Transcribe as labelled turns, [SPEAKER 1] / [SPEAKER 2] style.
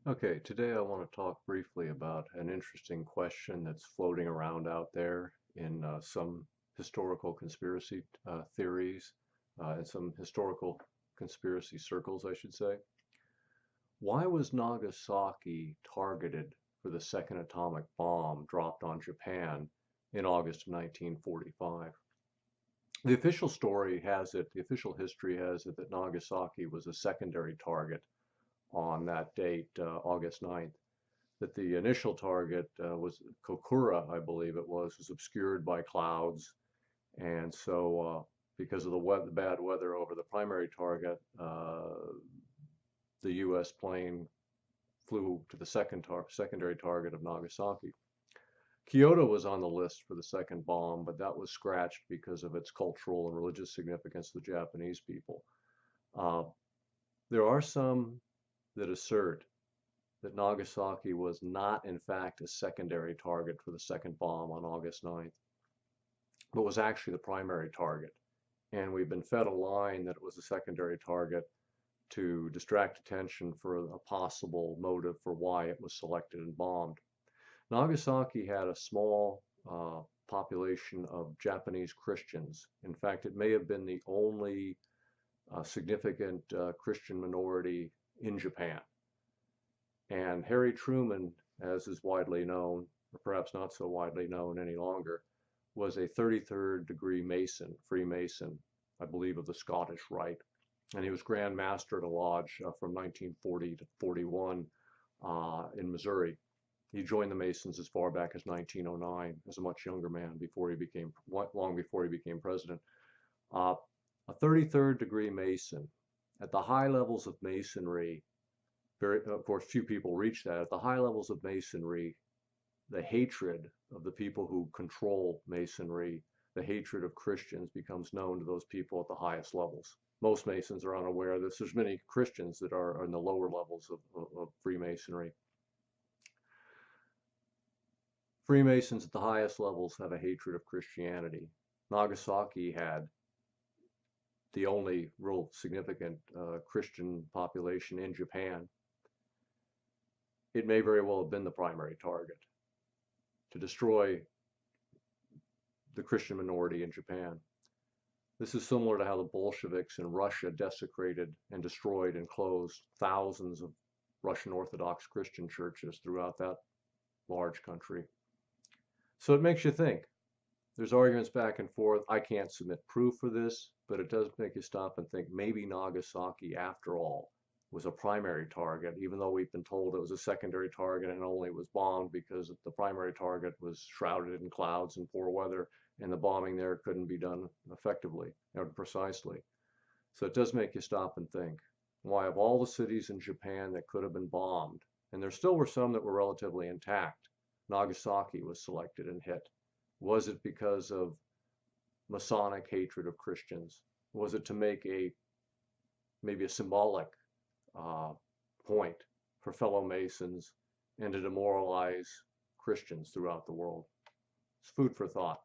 [SPEAKER 1] Okay, today I want to talk briefly about an interesting question that's floating around out there in some historical conspiracy theories, and some historical conspiracy circles, I should say. Why was Nagasaki targeted for the second atomic bomb dropped on Japan in August of 1945? The official story has it, the official history has it that Nagasaki was a secondary target on that date, August 9th. That the initial target was Kokura, I believe it was obscured by clouds. And so, because of the bad weather over the primary target, the U.S. plane flew to the secondary target of Nagasaki. Kyoto was on the list for the second bomb, but that was scratched because of its cultural and religious significance to the Japanese people. Uh, there are some that assert that Nagasaki was not, in fact, a secondary target for the second bomb on August 9th, but was actually the primary target. And we've been fed a line that it was a secondary target to distract attention for a possible motive for why it was selected and bombed. Nagasaki had a small population of Japanese Christians. In fact, it may have been the only significant Christian minority in Japan. And Harry Truman, as is widely known, or perhaps not so widely known any longer, was a 33rd degree Mason, Freemason, I believe of the Scottish Rite. And he was Grand Master at a lodge from 1940 to 41 in Missouri. He joined the Masons as far back as 1909 as a much younger man long before he became president. A 33rd degree Mason. At the high levels of Masonry, of course, few people reach that. At the high levels of Masonry, the hatred of the people who control Masonry, the hatred of Christians becomes known to those people at the highest levels. Most Masons are unaware that there's many Christians that are in the lower levels of Freemasonry. Freemasons at the highest levels have a hatred of Christianity. Nagasaki had the only real significant Christian population in Japan. It may very well have been the primary target to destroy the Christian minority in Japan. This is similar to how the Bolsheviks in Russia desecrated and destroyed and closed thousands of Russian Orthodox Christian churches throughout that large country. So it makes you think. There's arguments back and forth. I can't submit proof for this, but it does make you stop and think maybe Nagasaki, after all, was a primary target, even though we've been told it was a secondary target and only was bombed because the primary target was shrouded in clouds and poor weather, and the bombing there couldn't be done effectively or precisely. So it does make you stop and think, why of all the cities in Japan that could have been bombed, and there still were some that were relatively intact, Nagasaki was selected and hit. Was it because of Masonic hatred of Christians? Was it to make maybe a symbolic point for fellow Masons and to demoralize Christians throughout the world? It's food for thought.